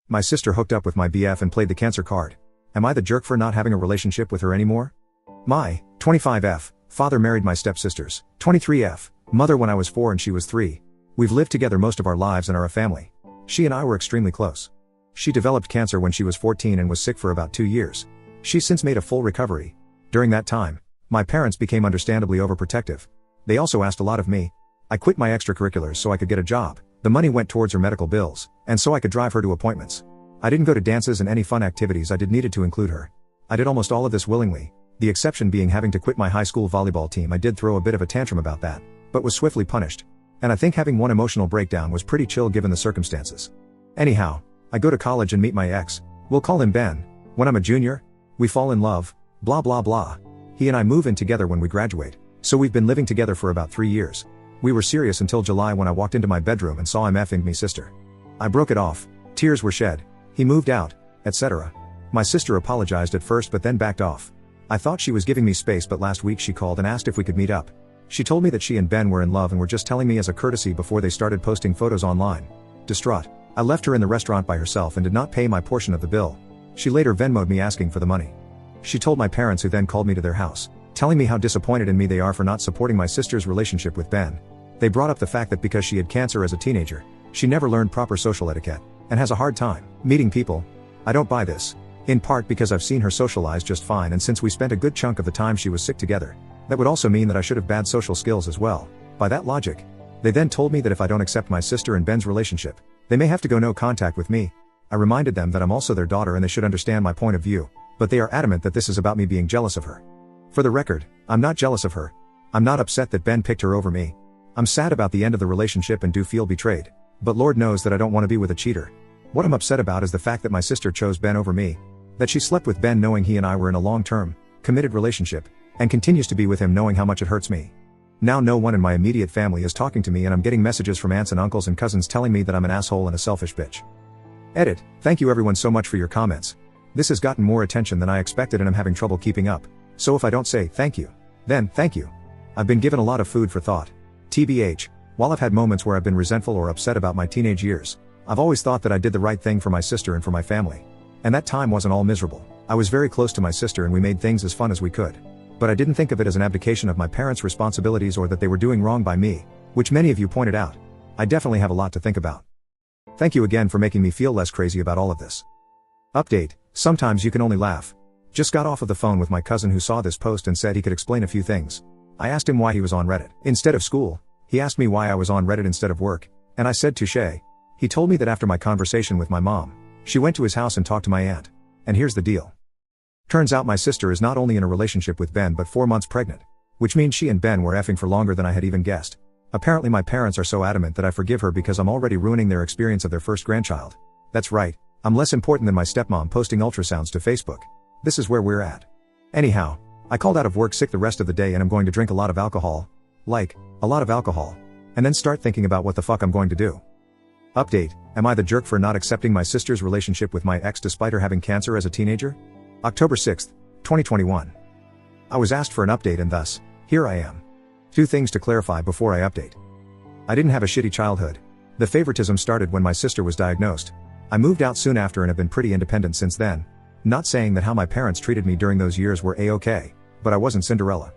My sister hooked up with my BF and played the cancer card. Am I the jerk for not having a relationship with her anymore? My 25F father married my stepsisters. 23F mother when I was 4 and she was 3. We've lived together most of our lives and are a family. She and I were extremely close. She developed cancer when she was 14 and was sick for about 2 years. She's since made a full recovery. During that time, my parents became understandably overprotective. They also asked a lot of me. I quit my extracurriculars so I could get a job. The money went towards her medical bills, and so I could drive her to appointments. I didn't go to dances and any fun activities I did needed to include her. I did almost all of this willingly, the exception being having to quit my high school volleyball team. I did throw a bit of a tantrum about that, but was swiftly punished. And I think having one emotional breakdown was pretty chill given the circumstances. Anyhow, I go to college and meet my ex. We'll call him Ben. When I'm a junior, we fall in love, blah blah blah. He and I move in together when we graduate, so we've been living together for about 3 years. We were serious until July when I walked into my bedroom and saw him effing me sister. I broke it off, tears were shed, he moved out, etc. My sister apologized at first but then backed off. I thought she was giving me space, but last week she called and asked if we could meet up. She told me that she and Ben were in love and were just telling me as a courtesy before they started posting photos online. Distraught, I left her in the restaurant by herself and did not pay my portion of the bill. She later Venmo'd me asking for the money. She told my parents, who then called me to their house, telling me how disappointed in me they are for not supporting my sister's relationship with Ben. They brought up the fact that because she had cancer as a teenager, she never learned proper social etiquette, and has a hard time meeting people. I don't buy this. In part because I've seen her socialize just fine, and since we spent a good chunk of the time she was sick together, that would also mean that I should have bad social skills as well. By that logic, they then told me that if I don't accept my sister and Ben's relationship, they may have to go no contact with me. I reminded them that I'm also their daughter and they should understand my point of view, but they are adamant that this is about me being jealous of her. For the record, I'm not jealous of her. I'm not upset that Ben picked her over me. I'm sad about the end of the relationship and do feel betrayed, but Lord knows that I don't want to be with a cheater. What I'm upset about is the fact that my sister chose Ben over me, that she slept with Ben knowing he and I were in a long-term, committed relationship, and continues to be with him knowing how much it hurts me. Now no one in my immediate family is talking to me and I'm getting messages from aunts and uncles and cousins telling me that I'm an asshole and a selfish bitch. Edit. Thank you everyone so much for your comments. This has gotten more attention than I expected and I'm having trouble keeping up. So if I don't say thank you, then thank you. I've been given a lot of food for thought. TBH, while I've had moments where I've been resentful or upset about my teenage years, I've always thought that I did the right thing for my sister and for my family. And that time wasn't all miserable. I was very close to my sister and we made things as fun as we could. But I didn't think of it as an abdication of my parents' responsibilities or that they were doing wrong by me, which many of you pointed out. I definitely have a lot to think about. Thank you again for making me feel less crazy about all of this. Update, sometimes you can only laugh. Just got off of the phone with my cousin who saw this post and said he could explain a few things. I asked him why he was on Reddit instead of school. He asked me why I was on Reddit instead of work, and I said touché. He told me that after my conversation with my mom, she went to his house and talked to my aunt. And here's the deal. Turns out my sister is not only in a relationship with Ben but 4 months pregnant, which means she and Ben were effing for longer than I had even guessed. Apparently my parents are so adamant that I forgive her because I'm already ruining their experience of their first grandchild. That's right, I'm less important than my stepmom posting ultrasounds to Facebook. This is where we're at. Anyhow, I called out of work sick the rest of the day and I'm going to drink a lot of alcohol. Like, a lot of alcohol. And then start thinking about what the fuck I'm going to do. Update, am I the jerk for not accepting my sister's relationship with my ex despite her having cancer as a teenager? October 6, 2021. I was asked for an update and thus, here I am. 2 things to clarify before I update. I didn't have a shitty childhood. The favoritism started when my sister was diagnosed. I moved out soon after and have been pretty independent since then. Not saying that how my parents treated me during those years were a-okay, but I wasn't Cinderella.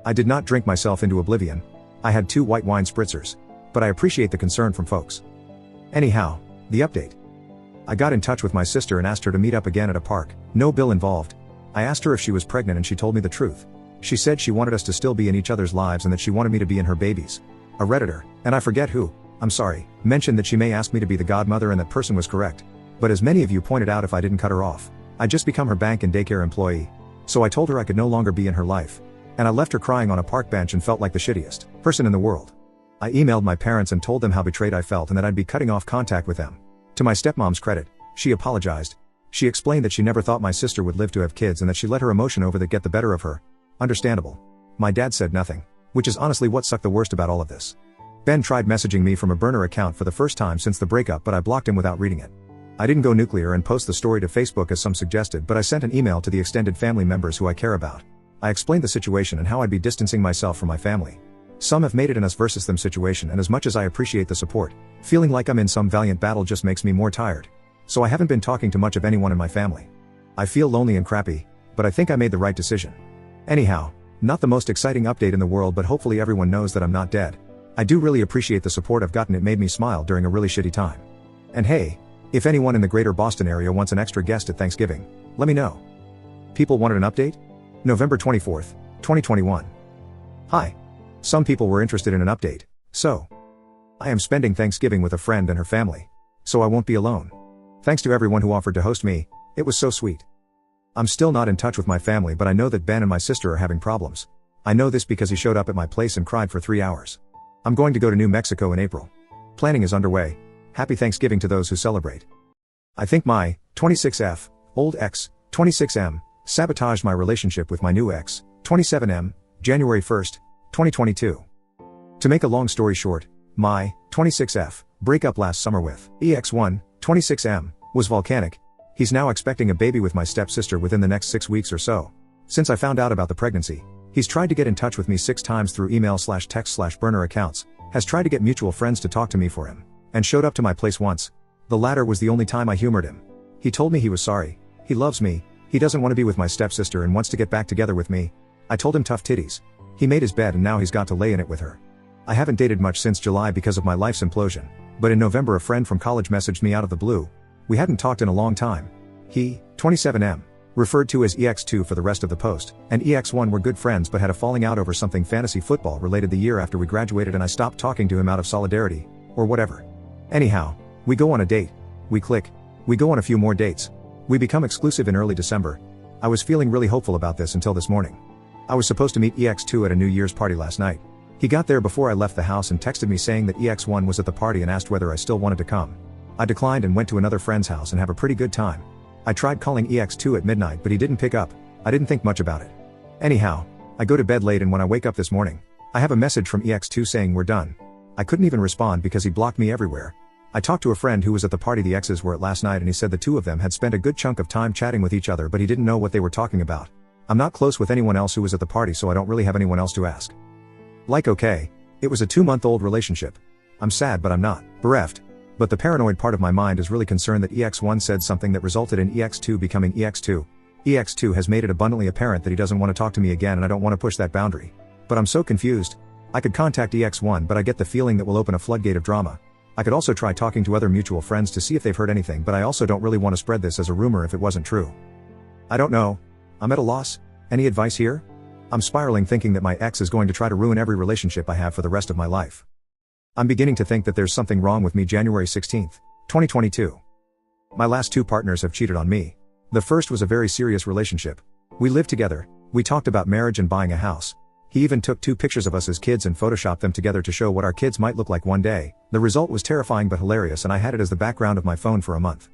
I did not drink myself into oblivion. I had 2 white wine spritzers. But I appreciate the concern from folks. Anyhow, the update. I got in touch with my sister and asked her to meet up again at a park, no bill involved. I asked her if she was pregnant and she told me the truth. She said she wanted us to still be in each other's lives and that she wanted me to be in her babies. A Redditor, and I forget who, I'm sorry, mentioned that she may ask me to be the godmother and that person was correct. But as many of you pointed out, if I didn't cut her off, I'd just become her bank and daycare employee. So I told her I could no longer be in her life. And I left her crying on a park bench and felt like the shittiest person in the world. I emailed my parents and told them how betrayed I felt and that I'd be cutting off contact with them. To my stepmom's credit, she apologized. She explained that she never thought my sister would live to have kids and that she let her emotion over that get the better of her. Understandable. My dad said nothing, which is honestly what sucked the worst about all of this. Ben tried messaging me from a burner account for the first time since the breakup, but I blocked him without reading it. I didn't go nuclear and post the story to Facebook as some suggested, but I sent an email to the extended family members who I care about. I explained the situation and how I'd be distancing myself from my family. Some have made it an us versus them situation, and as much as I appreciate the support, feeling like I'm in some valiant battle just makes me more tired. so I haven't been talking to much of anyone in my family. I feel lonely and crappy, but I think I made the right decision. Anyhow, not the most exciting update in the world, but hopefully everyone knows that I'm not dead. I do really appreciate the support I've gotten. It made me smile during a really shitty time. And hey, if anyone in the greater Boston area wants an extra guest at Thanksgiving, let me know. People wanted an update? November 24th, 2021. Hi. Some people were interested in an update, so I am spending Thanksgiving with a friend and her family, so I won't be alone. Thanks to everyone who offered to host me, it was so sweet. I'm still not in touch with my family, but I know that Ben and my sister are having problems. I know this because he showed up at my place and cried for 3 hours. I'm going to go to New Mexico in April. Planning is underway. Happy Thanksgiving to those who celebrate. I think my 26F, old ex, 26M, sabotaged my relationship with my new ex, 27M, January 1st, 2022. To make a long story short, my 26F breakup last summer with EX1, 26M, was volcanic. He's now expecting a baby with my stepsister within the next 6 weeks or so. Since I found out about the pregnancy, he's tried to get in touch with me 6 times through email/text/burner accounts, has tried to get mutual friends to talk to me for him, and showed up to my place once. The latter was the only time I humored him. He told me he was sorry, he loves me, he doesn't want to be with my stepsister and wants to get back together with me. I told him tough titties. He made his bed and now he's got to lay in it with her. I haven't dated much since July because of my life's implosion, but in November a friend from college messaged me out of the blue. We hadn't talked in a long time. He, 27M, referred to as EX2 for the rest of the post, and EX1 were good friends but had a falling out over something fantasy football related the year after we graduated, and I stopped talking to him out of solidarity, or whatever. Anyhow, we go on a date. We click. We go on a few more dates. We become exclusive in early December. I was feeling really hopeful about this until this morning. I was supposed to meet EX2 at a New Year's party last night. He got there before I left the house and texted me saying that EX1 was at the party and asked whether I still wanted to come. I declined and went to another friend's house and have a pretty good time. I tried calling EX2 at midnight but he didn't pick up. I didn't think much about it. Anyhow, I go to bed late and when I wake up this morning, I have a message from EX2 saying we're done. I couldn't even respond because he blocked me everywhere. I talked to a friend who was at the party the exes were at last night and he said the two of them had spent a good chunk of time chatting with each other but he didn't know what they were talking about. I'm not close with anyone else who was at the party, so I don't really have anyone else to ask. Like okay, it was a 2-month-old relationship. I'm sad but I'm not bereft. But the paranoid part of my mind is really concerned that EX1 said something that resulted in EX2 becoming EX2. EX2 has made it abundantly apparent that he doesn't want to talk to me again and I don't want to push that boundary. But I'm so confused. I could contact EX1 but I get the feeling that will open a floodgate of drama. I could also try talking to other mutual friends to see if they've heard anything, but I also don't really want to spread this as a rumor if it wasn't true. I don't know. I'm at a loss. Any advice here? I'm spiraling thinking that my ex is going to try to ruin every relationship I have for the rest of my life. I'm beginning to think that there's something wrong with me. January 16th, 2022. My last 2 partners have cheated on me. The first was a very serious relationship. We lived together, we talked about marriage and buying a house. He even took 2 pictures of us as kids and photoshopped them together to show what our kids might look like one day. The result was terrifying but hilarious and I had it as the background of my phone for a month.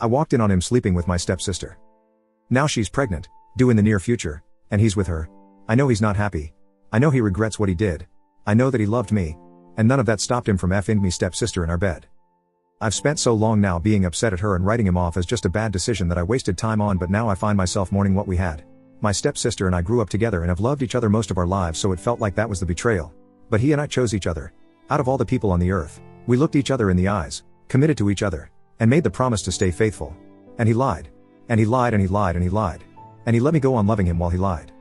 I walked in on him sleeping with my stepsister. Now she's pregnant, due in the near future, and he's with her. I know he's not happy. I know he regrets what he did. I know that he loved me. And none of that stopped him from effing me stepsister in our bed. I've spent so long now being upset at her and writing him off as just a bad decision that I wasted time on, but now I find myself mourning what we had. My stepsister and I grew up together and have loved each other most of our lives, so it felt like that was the betrayal. But he and I chose each other. Out of all the people on the earth, we looked each other in the eyes, committed to each other, and made the promise to stay faithful. And he lied. And he lied and he lied and he lied. And he let me go on loving him while he lied.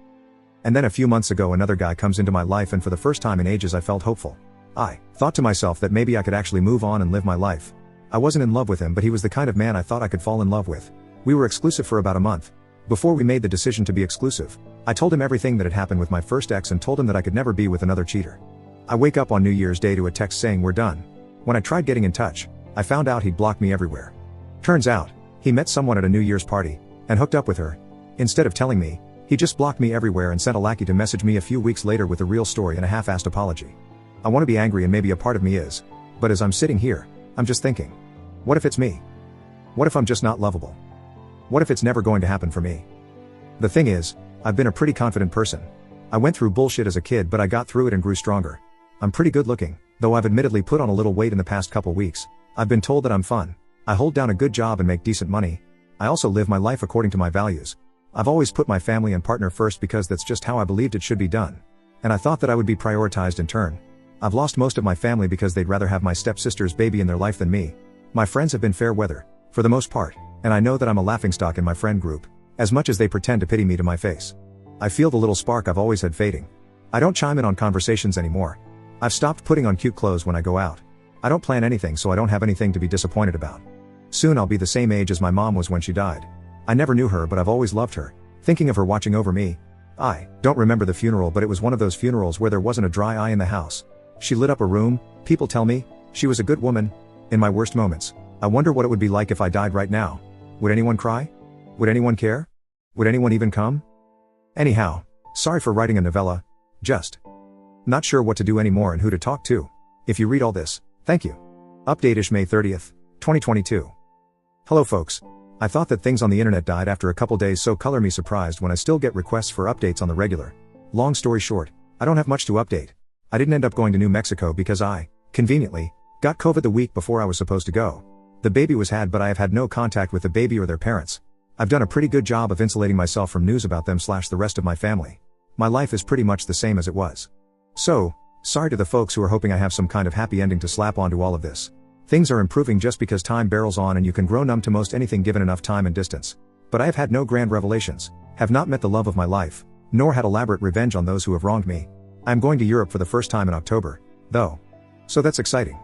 And then a few months ago another guy comes into my life and for the first time in ages I felt hopeful. I thought to myself that maybe I could actually move on and live my life. I wasn't in love with him, but he was the kind of man I thought I could fall in love with. We were exclusive for about a month. Before we made the decision to be exclusive, I told him everything that had happened with my first ex and told him that I could never be with another cheater. I wake up on New Year's Day to a text saying we're done. When I tried getting in touch, I found out he'd blocked me everywhere. Turns out, he met someone at a New Year's party, and hooked up with her. Instead of telling me, he just blocked me everywhere and sent a lackey to message me a few weeks later with a real story and a half-assed apology. I want to be angry and maybe a part of me is. But as I'm sitting here, I'm just thinking. What if it's me? What if I'm just not lovable? What if it's never going to happen for me? The thing is, I've been a pretty confident person. I went through bullshit as a kid but I got through it and grew stronger. I'm pretty good looking, though I've admittedly put on a little weight in the past couple weeks. I've been told that I'm fun. I hold down a good job and make decent money. I also live my life according to my values. I've always put my family and partner first because that's just how I believed it should be done. And I thought that I would be prioritized in turn. I've lost most of my family because they'd rather have my stepsister's baby in their life than me. My friends have been fair weather. For the most part, and I know that I'm a laughingstock in my friend group, as much as they pretend to pity me to my face. I feel the little spark I've always had fading. I don't chime in on conversations anymore. I've stopped putting on cute clothes when I go out. I don't plan anything, so I don't have anything to be disappointed about. Soon I'll be the same age as my mom was when she died. I never knew her, but I've always loved her, thinking of her watching over me. I don't remember the funeral, but it was one of those funerals where there wasn't a dry eye in the house. She lit up a room. People tell me she was a good woman. In my worst moments, I wonder what it would be like if I died right now. Would anyone cry? Would anyone care? Would anyone even come? Anyhow, sorry for writing a novella. Just not sure what to do anymore and who to talk to. If you read all this, thank you. Update-ish May 30th, 2022. Hello folks. I thought that things on the internet died after a couple days, so color me surprised when I still get requests for updates on the regular. Long story short, I don't have much to update. I didn't end up going to New Mexico because I, conveniently, got COVID the week before I was supposed to go. The baby was had, but I have had no contact with the baby or their parents. I've done a pretty good job of insulating myself from news about them / the rest of my family. My life is pretty much the same as it was. So, sorry to the folks who are hoping I have some kind of happy ending to slap onto all of this. Things are improving just because time barrels on and you can grow numb to most anything given enough time and distance. But I have had no grand revelations, have not met the love of my life, nor had elaborate revenge on those who have wronged me. I am going to Europe for the first time in October, though. So that's exciting.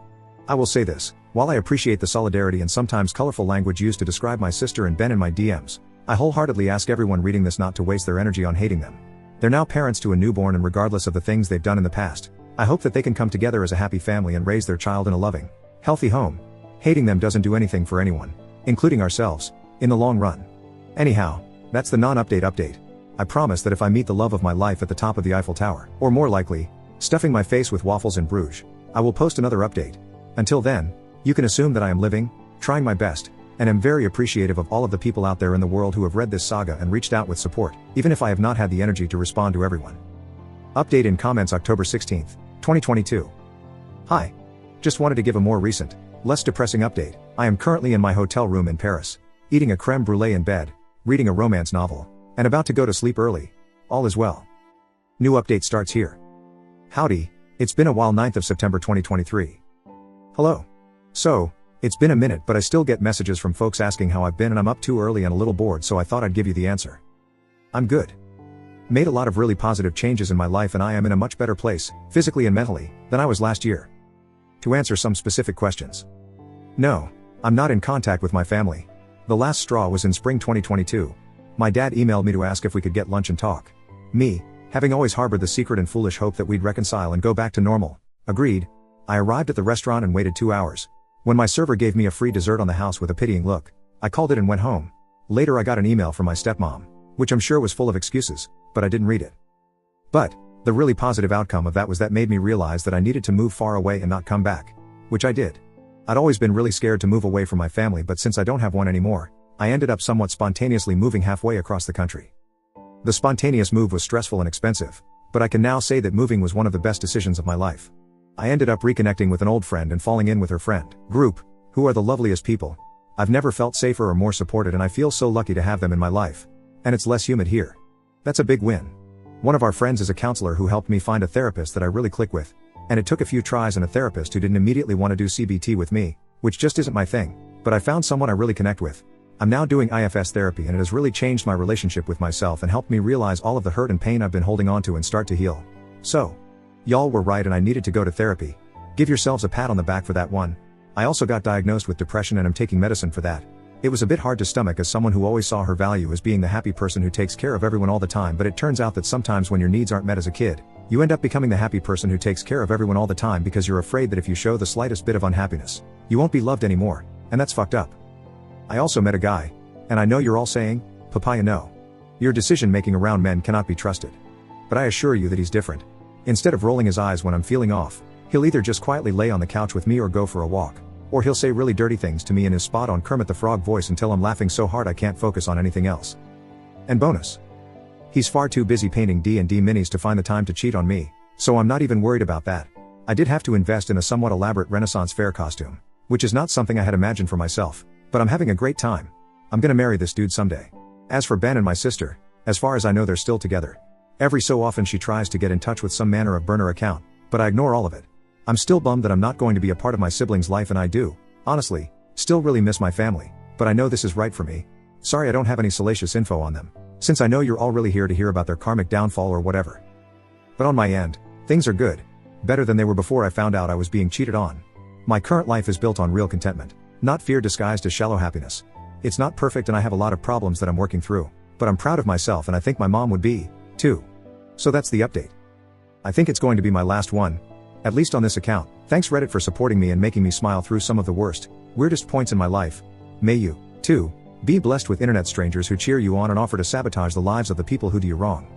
I will say this, while I appreciate the solidarity and sometimes colorful language used to describe my sister and Ben in my DMs, I wholeheartedly ask everyone reading this not to waste their energy on hating them. They're now parents to a newborn, and regardless of the things they've done in the past, I hope that they can come together as a happy family and raise their child in a loving, healthy home. Hating them doesn't do anything for anyone, including ourselves, in the long run. Anyhow, that's the non-update update. I promise that if I meet the love of my life at the top of the Eiffel Tower, or more likely, stuffing my face with waffles in Bruges, I will post another update. Until then, you can assume that I am living, trying my best, and am very appreciative of all of the people out there in the world who have read this saga and reached out with support, even if I have not had the energy to respond to everyone. Update in comments October 16th, 2022. Hi. Just wanted to give a more recent, less depressing update. I am currently in my hotel room in Paris, eating a creme brulee in bed, reading a romance novel, and about to go to sleep early. All is well. New update starts here. Howdy, it's been a while. 9th of September 2023. Hello. So, it's been a minute, but I still get messages from folks asking how I've been, and I'm up too early and a little bored, so I thought I'd give you the answer. I'm good. Made a lot of really positive changes in my life, and I am in a much better place, physically and mentally, than I was last year. To answer some specific questions. No, I'm not in contact with my family. The last straw was in spring 2022. My dad emailed me to ask if we could get lunch and talk. Me, having always harbored the secret and foolish hope that we'd reconcile and go back to normal, agreed. I arrived at the restaurant and waited 2 hours. When my server gave me a free dessert on the house with a pitying look, I called it and went home. Later I got an email from my stepmom, which I'm sure was full of excuses, but I didn't read it. But, the really positive outcome of that was that made me realize that I needed to move far away and not come back. Which I did. I'd always been really scared to move away from my family, but since I don't have one anymore, I ended up somewhat spontaneously moving halfway across the country. The spontaneous move was stressful and expensive, but I can now say that moving was one of the best decisions of my life. I ended up reconnecting with an old friend and falling in with her friend group, who are the loveliest people. I've never felt safer or more supported, and I feel so lucky to have them in my life. And it's less humid here. That's a big win. One of our friends is a counselor who helped me find a therapist that I really click with. And it took a few tries and a therapist who didn't immediately want to do CBT with me, which just isn't my thing. But I found someone I really connect with. I'm now doing IFS therapy, and it has really changed my relationship with myself and helped me realize all of the hurt and pain I've been holding on to and start to heal. So, y'all were right, and I needed to go to therapy. Give yourselves a pat on the back for that one. I also got diagnosed with depression and am taking medicine for that. It was a bit hard to stomach as someone who always saw her value as being the happy person who takes care of everyone all the time, but it turns out that sometimes when your needs aren't met as a kid, you end up becoming the happy person who takes care of everyone all the time because you're afraid that if you show the slightest bit of unhappiness, you won't be loved anymore, and that's fucked up. I also met a guy, and I know you're all saying, papaya no. Your decision making around men cannot be trusted. But I assure you that he's different. Instead of rolling his eyes when I'm feeling off, he'll either just quietly lay on the couch with me or go for a walk, or he'll say really dirty things to me in his spot-on Kermit the Frog voice until I'm laughing so hard I can't focus on anything else. And bonus. He's far too busy painting D&D minis to find the time to cheat on me, so I'm not even worried about that. I did have to invest in a somewhat elaborate Renaissance fair costume, which is not something I had imagined for myself, but I'm having a great time. I'm gonna marry this dude someday. As for Ben and my sister, as far as I know they're still together. Every so often she tries to get in touch with some manner of burner account, but I ignore all of it. I'm still bummed that I'm not going to be a part of my siblings' life, and I do, honestly, still really miss my family, but I know this is right for me. Sorry I don't have any salacious info on them, since I know you're all really here to hear about their karmic downfall or whatever. But on my end, things are good. Better than they were before I found out I was being cheated on. My current life is built on real contentment, not fear disguised as shallow happiness. It's not perfect and I have a lot of problems that I'm working through, but I'm proud of myself and I think my mom would be, too. So that's the update. I think it's going to be my last one. At least on this account. Thanks Reddit for supporting me and making me smile through some of the worst, weirdest points in my life. May you, too, be blessed with internet strangers who cheer you on and offer to sabotage the lives of the people who do you wrong.